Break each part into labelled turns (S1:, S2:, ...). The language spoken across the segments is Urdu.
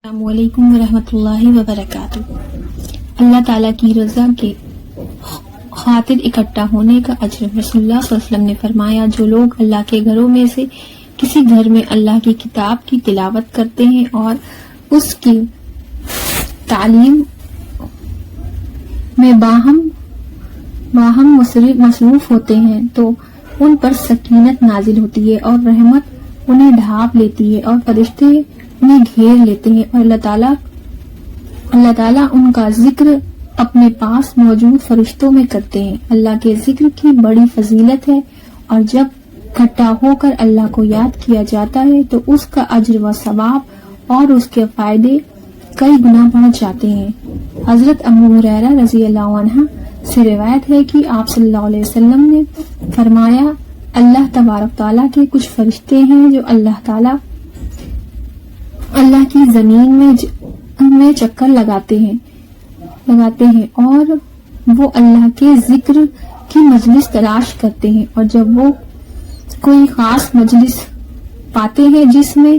S1: السلام علیکم ورحمۃ اللہ وبرکاتہ۔ اللہ تعالیٰ کی رضا کے خاطر اکٹھا ہونے کا اجر۔ رسول اللہ صلی اللہ علیہ وسلم نے فرمایا، جو لوگ اللہ کے گھروں میں سے کسی گھر میں اللہ کی کتاب کی تلاوت کرتے ہیں اور اس کی تعلیم میں باہم مصروف ہوتے ہیں تو ان پر سکینت نازل ہوتی ہے اور رحمت انہیں ڈھانپ لیتی ہے اور فرشتے انہیں گھیر لیتے ہیں، اور اللہ تعالیٰ ان کا ذکر اپنے پاس موجود فرشتوں میں کرتے ہیں۔ اللہ کے ذکر کی بڑی فضیلت ہے، اور جب اکٹھا ہو کر اللہ کو یاد کیا جاتا ہے تو اس کا اجر و ثواب اور اس کے فائدے کئی گنا بڑھ جاتے ہیں۔ حضرت ابو ہریرہ رضی اللہ عنہ سے روایت ہے کہ آپ صلی اللہ علیہ وسلم نے فرمایا، اللہ تبارک تعالیٰ کے کچھ فرشتے ہیں جو اللہ کی زمین میں چکر لگاتے ہیں اور وہ اللہ کے ذکر کی مجلس تلاش کرتے ہیں، اور جب وہ کوئی خاص مجلس پاتے ہیں جس میں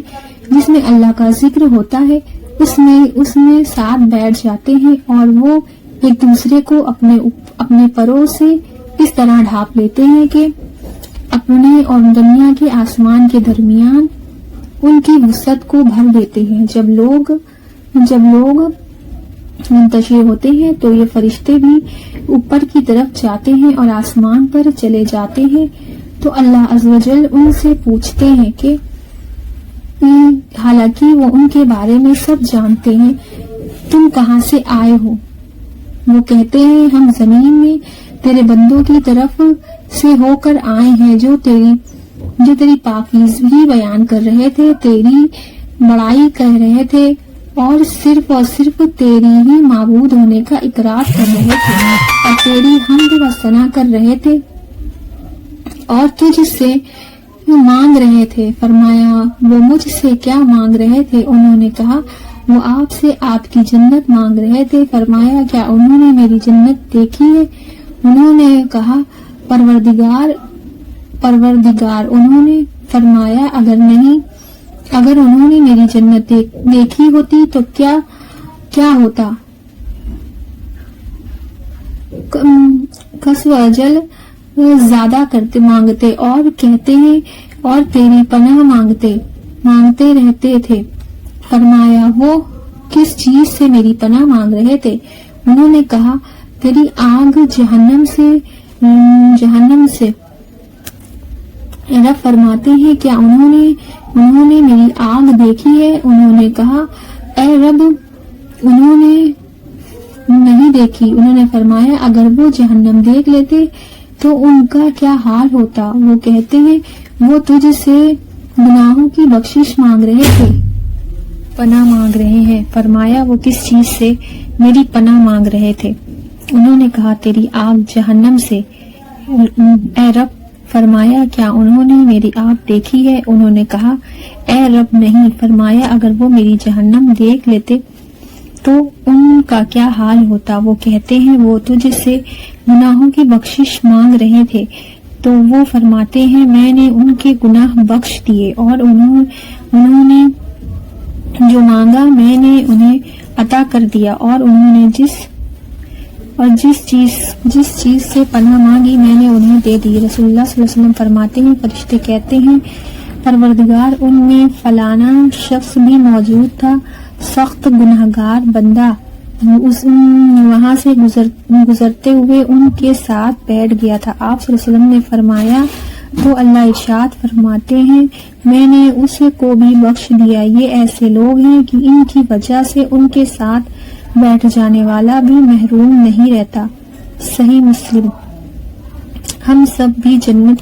S1: اللہ کا ذکر ہوتا ہے، اس میں ساتھ بیٹھ جاتے ہیں، اور وہ ایک دوسرے کو اپنے پروں سے اس طرح ڈھانپ لیتے ہیں کہ اپنے اور دنیا کے آسمان کے درمیان ان کی وسعت کو بھر دیتے ہیں۔ جب لوگ منتشر ہوتے ہیں تو یہ فرشتے بھی اوپر کی طرف جاتے ہیں اور آسمان پر چلے جاتے ہیں، تو اللہ عز و جل ان سے پوچھتے ہیں کہ حالانکہ وہ ان کے بارے میں سب جانتے ہیں، تم کہاں سے آئے ہو؟ وہ کہتے ہیں، ہم زمین میں تیرے بندوں کی طرف سے ہو کر آئے ہیں جو تیری پاکیزگی بیان کر رہے تھے، تیری بڑائی کہہ رہے تھے، اور صرف تیری ہی معبود ہونے کا اقرار کر رہے تھے، اور تیری حمد و ثنا کر رہے تھے، اور تجھ سے مانگ رہے تھے۔ فرمایا، وہ مجھ سے کیا مانگ رہے تھے؟ انہوں نے کہا، وہ آپ سے آپ کی جنت مانگ رہے تھے۔ فرمایا، کیا انہوں نے میری جنت دیکھی ہے؟ انہوں نے کہا، پروردگار۔ انہوں نے فرمایا، اگر انہوں نے میری جنت دیکھی ہوتی تو کیا ہوتا؟ کس و اجل زیادہ مانگتے اور کہتے ہیں اور تیری پناہ مانگتے رہتے تھے۔ فرمایا، وہ کس چیز سے میری پناہ مانگ رہے تھے؟ انہوں نے کہا، تیری آگ جہنم سے۔ رب فرماتے ہیں، کیا انہوں نے میری آگ دیکھی ہے؟ انہوں نے کہا، اے رب، انہوں نے نہیں دیکھی۔ انہوں نے فرمایا، اگر وہ جہنم دیکھ لیتے تو ان کا کیا حال ہوتا؟ وہ کہتے ہیں، وہ تجھ سے گناہوں کی بخشش مانگ رہے تھے، پناہ مانگ رہے ہیں۔ فرمایا، وہ کس چیز سے میری پناہ مانگ رہے تھے؟ انہوں نے کہا، تیری آگ جہنم سے۔ اے رب، فرمایا، کیا انہوں نے میری آگ دیکھی ہے؟ انہوں نے کہا، اے رب، نہیں۔ فرمایا، اگر وہ میری جہنم دیکھ لیتے تو ان کا کیا حال ہوتا؟ وہ کہتے ہیں، وہ تجھ سے گناہوں کی بخشش مانگ رہے تھے۔ تو وہ فرماتے ہیں، میں نے ان کے گناہ بخش دیے، اور انہوں نے جو مانگا میں نے انہیں عطا کر دیا، اور انہوں نے جس چیز سے پناہ مانگی میں نے انہیں دے دی۔ رسول اللہ صلی اللہ علیہ وسلم فرماتے ہیں، فرشتے کہتے ہیں، پروردگار، ان میں فلانا شخص بھی موجود تھا، سخت گناہگار بندہ، وہاں سے گزرتے ہوئے ان کے ساتھ بیٹھ گیا تھا۔ آپ صلی اللہ علیہ وسلم نے فرمایا تو اللہ ارشاد فرماتے ہیں، میں نے اس کو بھی بخش دیا۔ یہ ایسے لوگ ہیں کہ ان کی وجہ سے ان کے ساتھ بیٹھ جانے والا بھی محروم نہیں رہتا۔ صحیح مسلم۔ ہم سب بھی جنت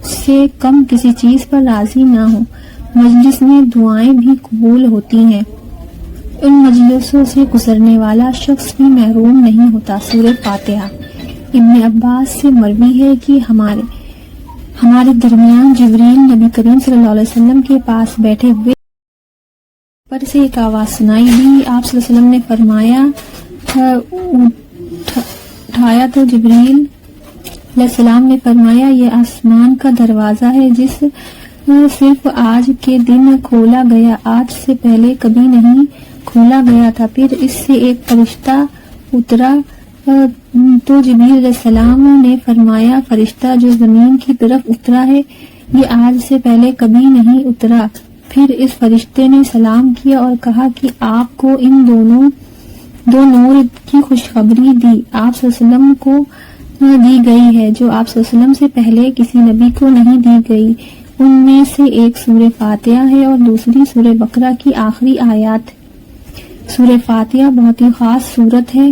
S1: سے کم کسی چیز پر راضی نہ ہوں۔ مجلس میں دعائیں بھی قبول ہوتی ہیں، ان مجلسوں سے گزرنے والا شخص بھی محروم نہیں ہوتا۔ سورۃ فاتحہ۔ ابن عباس سے مروی ہے کہ ہمارے درمیان جبریل نبی کریم صلی اللہ علیہ وسلم کے پاس بیٹھے ہوئے پر سے ایک آواز سنائی دی۔ آپ صلی اللہ علیہ وسلم نے فرمایا، اٹھایا تو جبریل علیہ السلام نے فرمایا، یہ آسمان کا دروازہ ہے جس صرف آج کے دن کھولا گیا، آج سے پہلے کبھی نہیں کھولا گیا تھا، پھر اس سے ایک فرشتہ اترا تو جبریل علیہ السلام نے فرمایا فرشتہ جو زمین کی طرف اترا ہے یہ آج سے پہلے کبھی نہیں اترا۔ پھر اس فرشتے نے سلام کیا اور کہا کہ آپ کو ان دو نور کی خوشخبری دی آپ صلی اللہ علیہ وسلم کو دی گئی ہے جو آپ صلی اللہ علیہ وسلم سے پہلے کسی نبی کو نہیں دی گئی۔ ان میں سے ایک سورہ فاتحہ ہے اور دوسری سورہ بقرہ کی آخری آیات۔ سورہ فاتحہ بہت ہی خاص سورت ہے،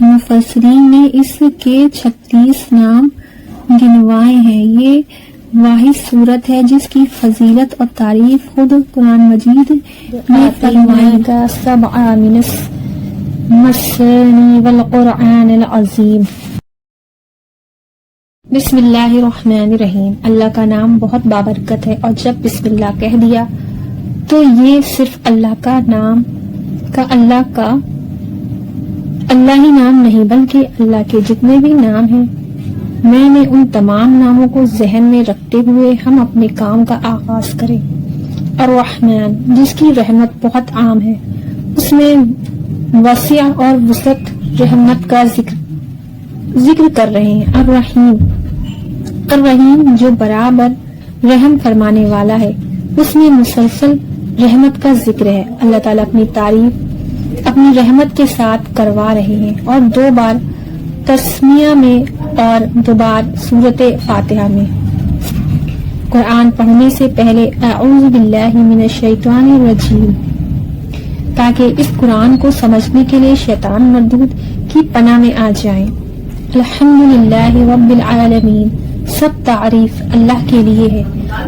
S1: مفسرین نے اس کے 36 نام گنوائے ہیں۔ یہ واحد سورت ہے جس کی فضیلت اور تعریف خود قرآن مجید میں فرمائی گا۔ سبع من المثانی والقرآن العظیم۔ بسم اللہ الرحمن الرحیم، اللہ کا نام بہت بابرکت ہے، اور جب بسم اللہ کہہ دیا تو یہ صرف اللہ ہی نام نہیں بلکہ اللہ کے جتنے بھی نام ہیں، میں نے ان تمام ناموں کو ذہن میں رکھتے ہوئے ہم اپنے کام کا آغاز کریں۔ الرحمن جس کی رحمت بہت عام ہے، اس میں وسع اور وسعت رحمت کا ذکر کر رہے ہیں۔ الرحیم جو برابر رحم فرمانے والا ہے، اس میں مسلسل رحمت کا ذکر ہے۔ اللہ تعالیٰ اپنی تعریف اپنی رحمت کے ساتھ کروا رہے ہیں، اور 2 بار تسمیہ میں اور 2 بار سورۃ فاتحہ میں۔ قرآن پڑھنے سے پہلے اعوذ باللہ من الشیطان الرجیم، تاکہ اس قرآن کو سمجھنے کے لیے شیطان مردود کی پناہ میں آ جائیں۔ الحمدللہ رب العالمین، سب تعریف اللہ کے لیے ہے۔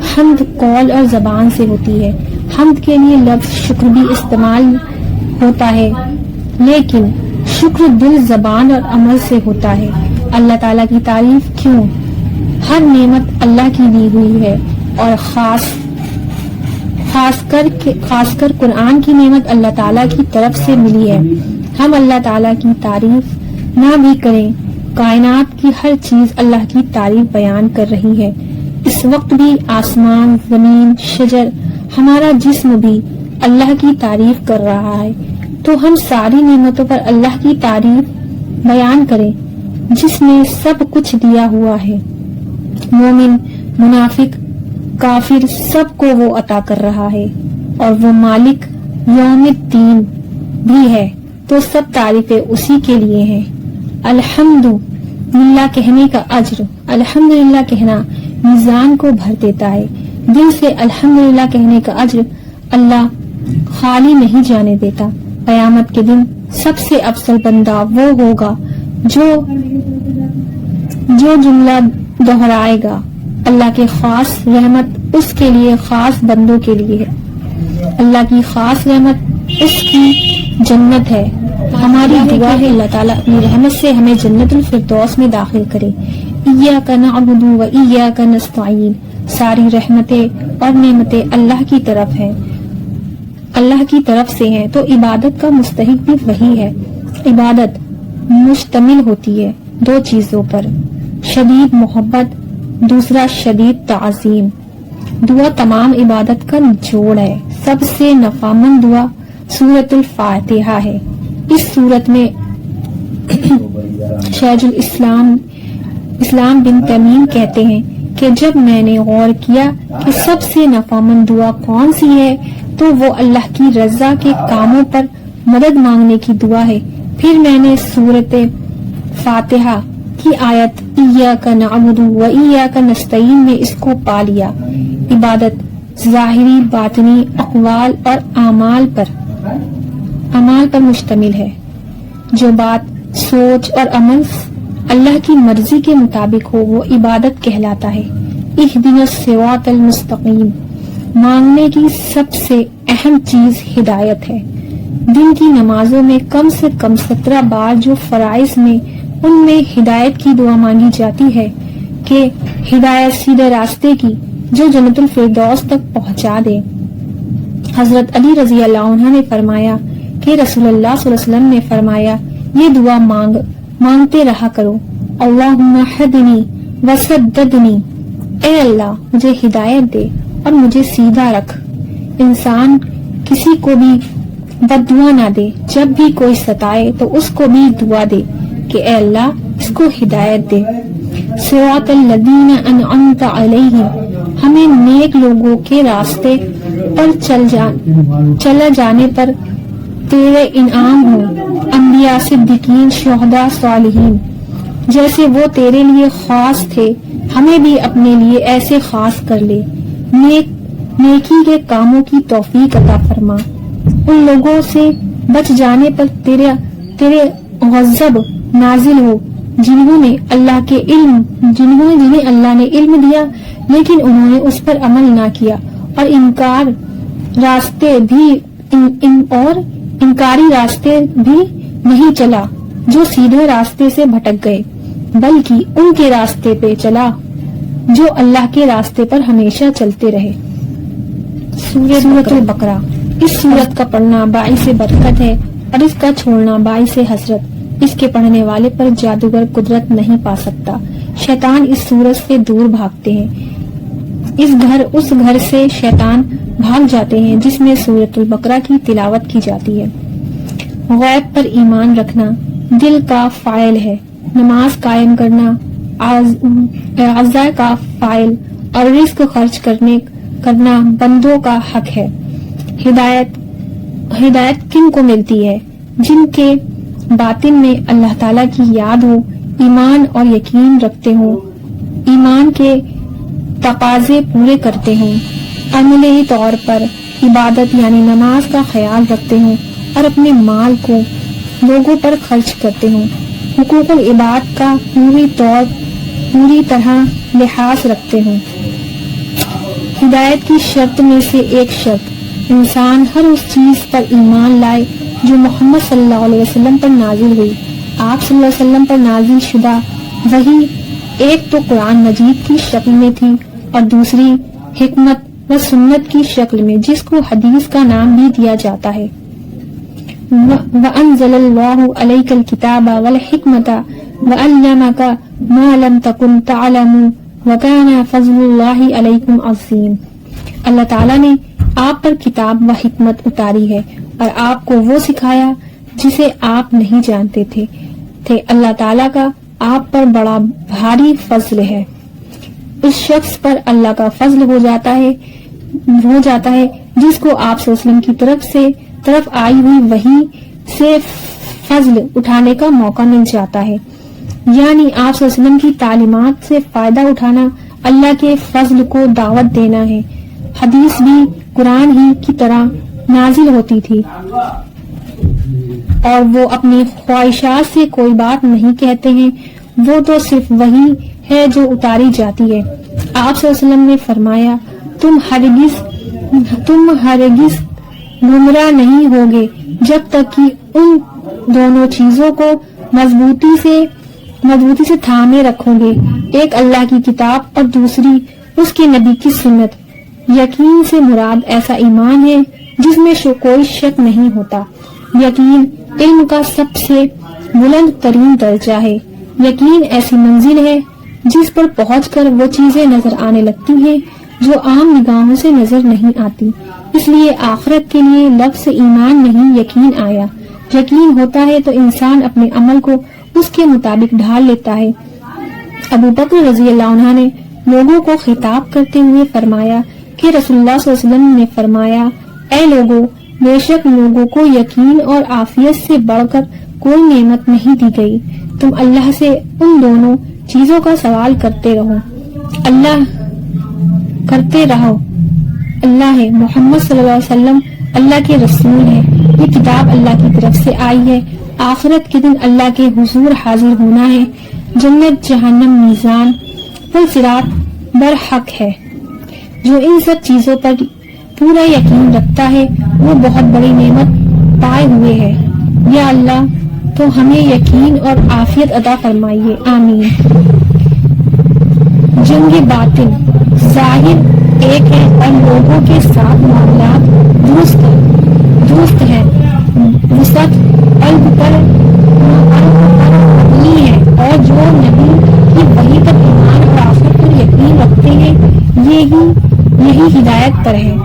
S1: حمد قول اور زبان سے ہوتی ہے۔ حمد کے لیے لفظ شکر بھی استعمال ہوتا ہے، لیکن شکر دل، زبان اور عمل سے ہوتا ہے۔ اللہ تعالیٰ کی تعریف کیوں؟ ہر نعمت اللہ کی دی ہوئی ہے، اور خاص کر قرآن کی نعمت اللہ تعالیٰ کی طرف سے ملی ہے۔ ہم اللہ تعالیٰ کی تعریف نہ بھی کریں، کائنات کی ہر چیز اللہ کی تعریف بیان کر رہی ہے۔ اس وقت بھی آسمان، زمین، شجر، ہمارا جسم بھی اللہ کی تعریف کر رہا ہے، تو ہم ساری نعمتوں پر اللہ کی تعریف بیان کریں جس نے سب کچھ دیا ہوا ہے۔ مومن، منافق، کافر، سب کو وہ عطا کر رہا ہے، اور وہ مالک یوم الدین بھی ہے، تو سب تعریفیں اسی کے لیے ہیں۔ الحمدللہ کہنے کا اجر، الحمدللہ کہنا میزان کو بھر دیتا ہے۔ دل سے الحمدللہ کہنے کا اجر اللہ خالی نہیں جانے دیتا۔ قیامت کے دن سب سے افضل بندہ وہ ہوگا جو جملہ دہرائے گا، اللہ کی خاص رحمت اس کے لیے خاص بندوں کے لیے ہے، اللہ کی خاص رحمت اس کی جنت ہے۔ ہماری دعا ہے اللہ تعالیٰ اپنی رحمت سے ہمیں جنت الفردوس میں داخل کرے۔ ایاک نعبد و ایاک نستعین، ساری رحمتیں اور نعمتیں اللہ کی طرف ہیں، اللہ کی طرف سے ہیں، تو عبادت کا مستحق بھی وہی ہے۔ عبادت مشتمل ہوتی ہے 2 چیزوں پر، شدید محبت، دوسرا شدید تعظیم۔ دعا تمام عبادت کا نچوڑ ہے۔ سب سے نفعمند دعا سورۃ الفاتحہ ہے۔ اس سورت میں شیخ الاسلام بن تیمیہ کہتے ہیں کہ جب میں نے غور کیا کہ سب سے نفعمند دعا کون سی ہے تو وہ اللہ کی رضا کے کاموں پر مدد مانگنے کی دعا ہے۔ پھر میں نے سورۃ فاتحہ کی آیت ایاک نعبد و ایاک نستعین میں اس کو پا لیا۔ عبادت ظاہری، باطنی، اقوال اور اعمال پر مشتمل ہے۔ جو بات، سوچ اور عمل اللہ کی مرضی کے مطابق ہو وہ عبادت کہلاتا ہے۔ اہدنا الصراط المستقیم، مانگنے کی سب سے اہم چیز ہدایت ہے۔ دن کی نمازوں میں کم سے کم 17 بار جو فرائض میں ان میں ہدایت کی دعا مانگی جاتی ہے کہ ہدایت سیدھے راستے کی جو جنت الفردوس تک پہنچا دے۔ حضرت علی رضی اللہ عنہ نے فرمایا کہ رسول اللہ صلی اللہ علیہ وسلم نے فرمایا یہ دعا مانگتے رہا کرو، اللہم ہدنی وسددنی، اے اللہ مجھے ہدایت دے اور مجھے سیدھا رکھ۔ انسان کسی کو بھی بد دعا نہ دے. جب بھی کوئی ستائے تو اس کو بھی دعا دے کہ اے اللہ اس کو ہدایت دے. صراط الذین انعمت علیہم، ہمیں نیک لوگوں کے راستے پر چلا جانے پر تیرے انعام ہو. انبیاء، صدیقین، شہداء، صالحین جیسے وہ تیرے لیے خاص تھے، ہمیں بھی اپنے لیے ایسے خاص کر لے. نیکی کے کاموں کی توفیق عطا فرما. ان لوگوں سے بچ جانے پر تیرے غضب نازل ہو جنہیں اللہ نے علم دیا لیکن انہوں نے اس پر عمل نہ کیا، اور انکاری راستے بھی نہیں چلا جو سیدھے راستے سے بھٹک گئے، بلکہ ان کے راستے پہ چلا جو اللہ کے راستے پر ہمیشہ چلتے رہے. سورۃ البقرہ. اس سورت کا پڑھنا باعث برکت ہے اور اس کا چھوڑنا باعث حسرت. اس کے پڑھنے والے پر جادوگر قدرت نہیں پا سکتا. شیطان اس سورت سے دور بھاگتے ہیں. اس گھر سے شیطان بھاگ جاتے ہیں جس میں سورۃ البقرہ کی تلاوت کی جاتی ہے. غیب پر ایمان رکھنا دل کا فاعل ہے. نماز قائم کرنا اعضاء کا فاعل اور رزق خرچ کرنا بندوں کا حق ہے. ہدایت کن کو ملتی ہے؟ جن کے باطن میں اللہ تعالیٰ کی یاد ہو، ایمان اور یقین رکھتے ہوں، ایمان کے تقاضے پورے کرتے ہوں، عملی طور پر عبادت یعنی نماز کا خیال رکھتے ہوں اور اپنے مال کو لوگوں پر خرچ کرتے ہوں، حقوق العباد کا پوری طرح لحاظ رکھتے ہوں. ہدایت کی شرط میں سے ایک شرط انسان ہر اس چیز پر ایمان لائے جو محمد صلی اللہ علیہ وسلم پر نازل ہوئی. آپ صلی اللہ علیہ وسلم پر نازل شدہ وحی ایک تو قرآن مجید کی شکل میں تھی اور دوسری حکمت و سنت کی شکل میں جس کو حدیث کا نام بھی دیا جاتا ہے. وَأَنزَلَ اللَّهُ عَلَيْكَ الْكِتَابَ وَالْحِكْمَةَ وَعَلَّمَكَ مَا لَمْ تَكُنْ تَعْلَمُ وَكَانَ فَضْلُ اللَّهِ عَلَيْكُمْ عَظِيمٌ. اللہ تعالیٰ نے آپ پر کتاب و حکمت اتاری ہے اور آپ کو وہ سکھایا جسے آپ نہیں جانتے تھے. اللہ تعالیٰ کا آپ پر بڑا بھاری فضل ہے. اس شخص پر اللہ کا فضل ہو جاتا ہے جس کو آپ صلی اللہ علیہ وسلم کی طرف آئی ہوئی وحی سے فضل اٹھانے کا موقع مل جاتا ہے. یعنی آپ صلی اللہ علیہ وسلم کی تعلیمات سے فائدہ اٹھانا اللہ کے فضل کو دعوت دینا ہے. حدیث بھی قرآن ہی کی طرح نازل ہوتی تھی اور وہ اپنی خواہشات سے کوئی بات نہیں کہتے ہیں، وہ تو صرف وہی ہے جو اتاری جاتی ہے. آپ صلی اللہ علیہ وسلم نے فرمایا تم ہرگز گمراہ نہیں ہوگے جب تک کہ ان دونوں چیزوں کو مضبوطی سے تھامے رکھو گے، ایک اللہ کی کتاب اور دوسری اس کے نبی کی سنت. یقین سے مراد ایسا ایمان ہے جس میں کوئی شک نہیں ہوتا. یقین علم کا سب سے بلند ترین درجہ ہے. یقین ایسی منزل ہے جس پر پہنچ کر وہ چیزیں نظر آنے لگتی ہیں جو عام نگاہوں سے نظر نہیں آتی. اس لیے آخرت کے لیے لفظ ایمان نہیں یقین آیا. یقین ہوتا ہے تو انسان اپنے عمل کو اس کے مطابق ڈھال لیتا ہے. ابو بکر رضی اللہ عنہ نے لوگوں کو خطاب کرتے ہوئے فرمایا کہ رسول اللہ صلی اللہ علیہ وسلم نے فرمایا اے لوگوں، بے شک لوگوں کو یقین اور عافیت سے بڑھ کر کوئی نعمت نہیں دی گئی. تم اللہ سے ان دونوں چیزوں کا سوال کرتے رہو. اللہ ہے، محمد صلی اللہ علیہ وسلم اللہ کے رسول ہے، یہ کتاب اللہ کی طرف سے آئی ہے، آخرت کے دن اللہ کے حضور حاضر ہونا ہے، جنت جہنم میزان پر صراط برحق ہے. جو ان سب چیزوں پر پورا یقین رکھتا ہے وہ بہت بڑی نعمت پائے ہوئے ہے. یا اللہ تو ہمیں یقین اور عافیت عطا فرمائیے، آمین. جنگ باطن ظاہر ایک ہے اور لوگوں کے ساتھ معاملات درست ہیں، وسعت قلب پر مبنی ہے، اور جو نبی کی وحی پر ایمان اور آخرت پر یقین رکھتے ہیں یہی ہدایت پر ہے.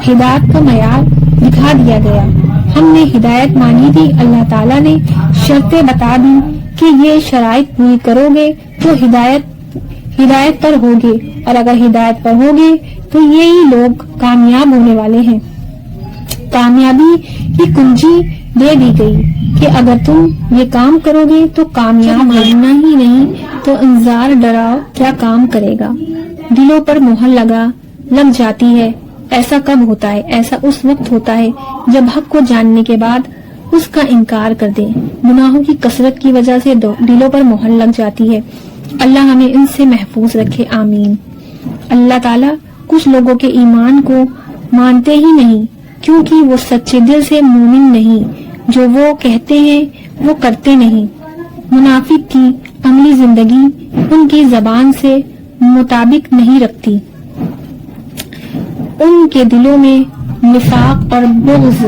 S1: ہدایت کا معیار دکھا دیا گیا. ہم نے ہدایت مانی تھی، اللہ تعالیٰ نے شرطیں بتا دی کہ یہ شرائط پوری کرو گے تو ہدایت پر ہوگے، اور اگر ہدایت پر ہوگے تو یہی لوگ کامیاب ہونے والے ہیں۔ کامیابی کی کنجی دے دی گئی کہ اگر تم یہ کام کرو گے تو کامیاب ہونا ہی نہیں تو انذار ڈراؤ کیا کام کرے گا۔ دلوں پر مہر لگ جاتی ہے۔ ایسا کب ہوتا ہے؟ ایسا اس وقت ہوتا ہے جب حق کو جاننے کے بعد اس کا انکار کر دے۔ گناہوں کی کثرت کی وجہ سے دلوں پر مہر لگ جاتی ہے۔ اللہ ہمیں ان سے محفوظ رکھے، آمین۔ اللہ تعالیٰ کچھ لوگوں کے ایمان کو مانتے ہی نہیں کیونکہ وہ سچے دل سے مومن نہیں، جو وہ کہتے ہیں وہ کرتے نہیں۔ منافق کی عملی زندگی ان کی زبان سے مطابق نہیں رکھتی، ان کے دلوں میں نفاق اور بغض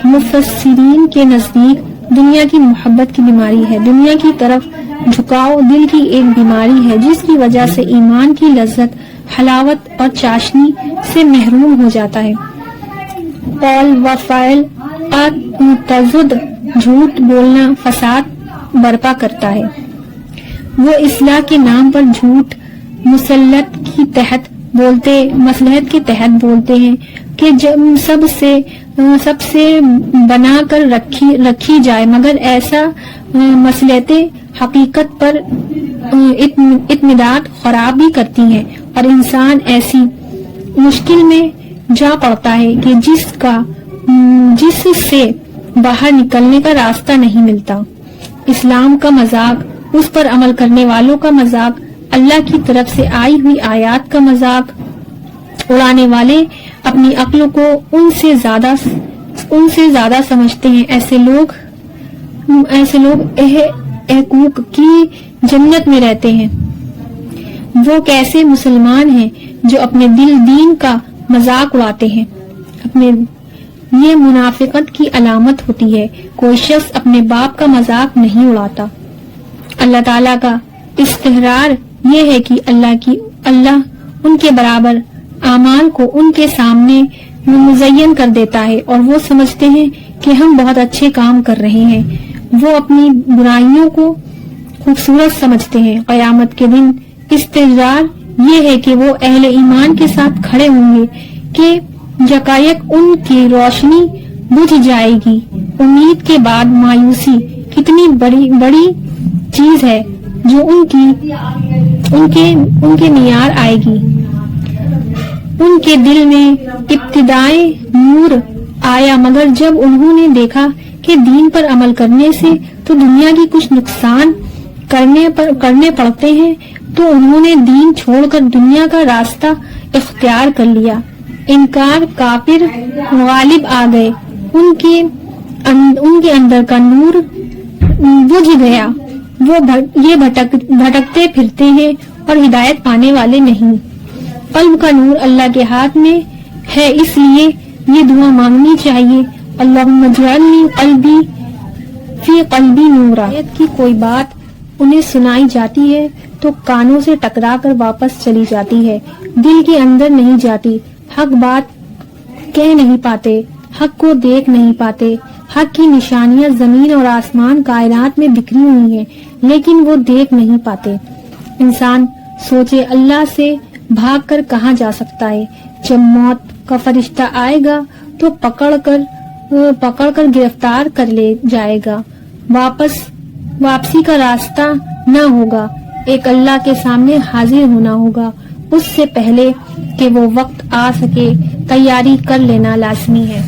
S1: مفسرین کے نزدیک دنیا کی محبت کی بیماری ہے۔ دنیا کی طرف جھکاؤ دل کی ایک بیماری ہے جس کی وجہ سے ایمان کی لذت، حلاوت اور چاشنی سے محروم ہو جاتا ہے۔ قول و فعل کا تضاد جھوٹ بولنا فساد برپا کرتا ہے۔ وہ اصلاح کے نام پر جھوٹ مصلحت کے تحت بولتے ہیں کہ جب سب سے بنا کر رکھی جائے، مگر ایسا مصلحت حقیقت پر اعتماد خراب بھی کرتی ہیں، اور انسان ایسی مشکل میں جا پڑتا ہے کہ جس سے باہر نکلنے کا راستہ نہیں ملتا۔ اسلام کا مذاق، اس پر عمل کرنے والوں کا مذاق، اللہ کی طرف سے آئی ہوئی آیات کا مذاق اڑانے والے اپنی عقلوں کو ان سے زیادہ سمجھتے ہیں۔ ایسے لوگ حقوق کی جنت میں رہتے ہیں۔ وہ کیسے مسلمان ہیں جو اپنے دین کا مذاق اڑاتے ہیں؟ یہ منافقت کی علامت ہوتی ہے۔ کوئی شخص اپنے باپ کا مذاق نہیں اڑاتا۔ اللہ تعالیٰ کا استحرار یہ ہے کہ اللہ ان کے برابر اعمال کو ان کے سامنے مزین کر دیتا ہے، اور وہ سمجھتے ہیں کہ ہم بہت اچھے کام کر رہے ہیں۔ وہ اپنی برائیوں کو خوبصورت سمجھتے ہیں۔ قیامت کے دن استحرار یہ ہے کہ وہ اہل ایمان کے ساتھ کھڑے ہوں گے کہ یکایک ان کی روشنی بجھ جائے گی۔ امید کے بعد مایوسی کتنی بڑی چیز ہے جو ان کے نیار آئے گی۔ ان کے دل میں ابتدائے نور آیا، مگر جب انہوں نے دیکھا کہ دین پر عمل کرنے سے تو دنیا کی کچھ نقصان کرنے پڑتے ہیں، تو انہوں نے دین چھوڑ کر دنیا کا راستہ اختیار کر لیا۔ انکار کافر غالب آ گئے، ان کے اندر کا نور بجھ گیا۔ وہ یہ بھٹکتے پھرتے ہیں اور ہدایت پانے والے نہیں۔ قلب کا نور اللہ کے ہاتھ میں ہے، اس لیے یہ دعا مانگنی چاہیے، اللہم اجعلنی قلبی فی قلبی نورا۔ کی کوئی بات انہیں سنائی جاتی ہے تو کانوں سے ٹکرا کر واپس چلی جاتی ہے، دل کے اندر نہیں جاتی۔ حق بات کہہ نہیں پاتے، حق کو دیکھ نہیں پاتے۔ حق کی نشانیاں زمین اور آسمان کائنات میں بکھری ہوئی ہیں، لیکن وہ دیکھ نہیں پاتے۔ انسان سوچے اللہ سے بھاگ کر کہاں جا سکتا ہے؟ جب موت کا فرشتہ آئے گا تو پکڑ کر گرفتار کر لے جائے گا۔ واپسی کا راستہ نہ ہوگا، ایک اللہ کے سامنے حاضر ہونا ہوگا۔ اس سے پہلے کہ وہ وقت آ سکے تیاری کر لینا لازمی ہے۔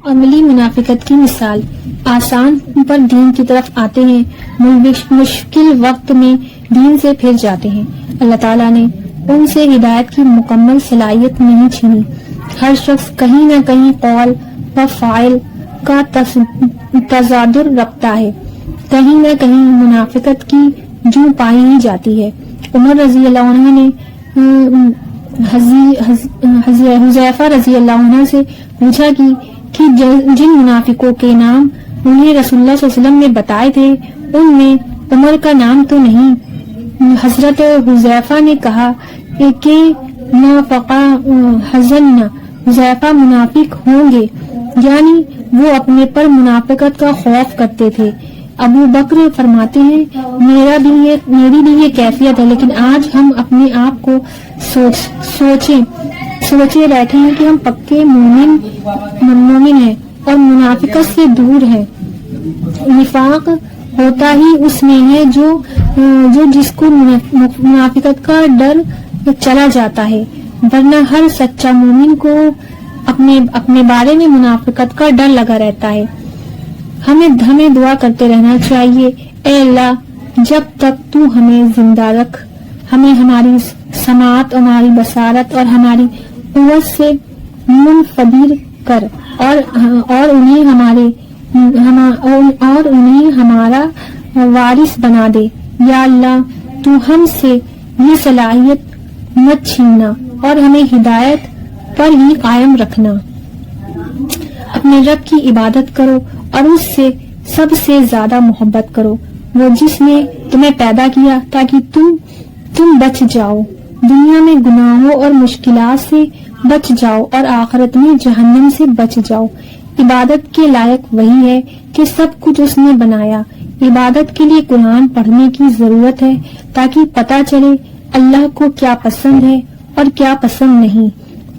S1: عملی منافقت کی مثال، آسان پر دین کی طرف آتے ہیں، مشکل وقت میں دین سے پھر جاتے ہیں۔ اللہ تعالیٰ نے ان سے ہدایت کی مکمل صلاحیت نہیں چھینی۔ ہر شخص کہیں نہ کہیں قول و فعل کا تضادر رکھتا ہے، کہیں نہ کہیں منافقت کی جو پائی ہی جاتی ہے۔ عمر رضی اللہ عنہ نے حذیفہ رضی اللہ عنہ سے پوچھا کہ جن منافقوں کے نام انہیں رسول اللہ صلی اللہ علیہ وسلم نے بتائے تھے ان میں عمر کا نام تو نہیں۔ حضرت حذیفہ نے کہا کہ نافقا حزن، حذیفہ منافق ہوں گے۔ یعنی وہ اپنے پر منافقت کا خوف کرتے تھے۔ ابو بکر فرماتے ہیں میری بھی یہ کیفیت ہے، لیکن آج ہم اپنے آپ کو سوچے بیٹھے ہیں کہ ہم پکے مومن ہیں اور منافقت سے دور ہیں۔ نفاق ہوتا ہی اس میں ہے جو جس کو منافقت کا ڈر چلا جاتا ہے، ورنہ ہر سچا مومن کو اپنے بارے میں منافقت کا ڈر لگا رہتا ہے۔ ہمیں دعا کرتے رہنا چاہیے، اے اللہ جب تک تو ہمیں زندہ رکھ، ہمیں ہماری سماعت، ہماری بصارت اور ہماری قوت سے منفرد کر اور انہیں ہمارا وارث بنا دے۔ یا اللہ تو ہم سے یہ صلاحیت مت چھیننا اور ہمیں ہدایت پر ہی قائم رکھنا۔ اپنے رب کی عبادت کرو اور اس سے سب سے زیادہ محبت کرو، وہ جس نے تمہیں پیدا کیا تاکہ تم بچ جاؤ، دنیا میں گناہوں اور مشکلات سے بچ جاؤ اور آخرت میں جہنم سے بچ جاؤ۔ عبادت کے لائق وہی ہے کہ سب کچھ اس نے بنایا۔ عبادت کے لیے قرآن پڑھنے کی ضرورت ہے تاکہ پتہ چلے اللہ کو کیا پسند ہے اور کیا پسند نہیں۔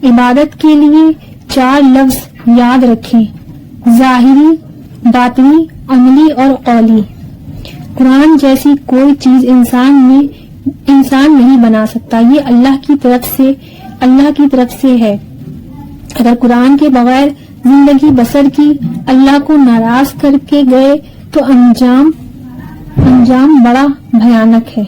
S1: عبادت کے لیے 4 لفظ یاد رکھیں: ظاہری، باطنی، عملی اور قولی۔ قرآن جیسی کوئی چیز انسان نہیں بنا سکتا، یہ اللہ کی طرف سے ہے۔ اگر قرآن کے بغیر زندگی بسر کی، اللہ کو ناراض کر کے گئے تو انجام بڑا بھیانک ہے۔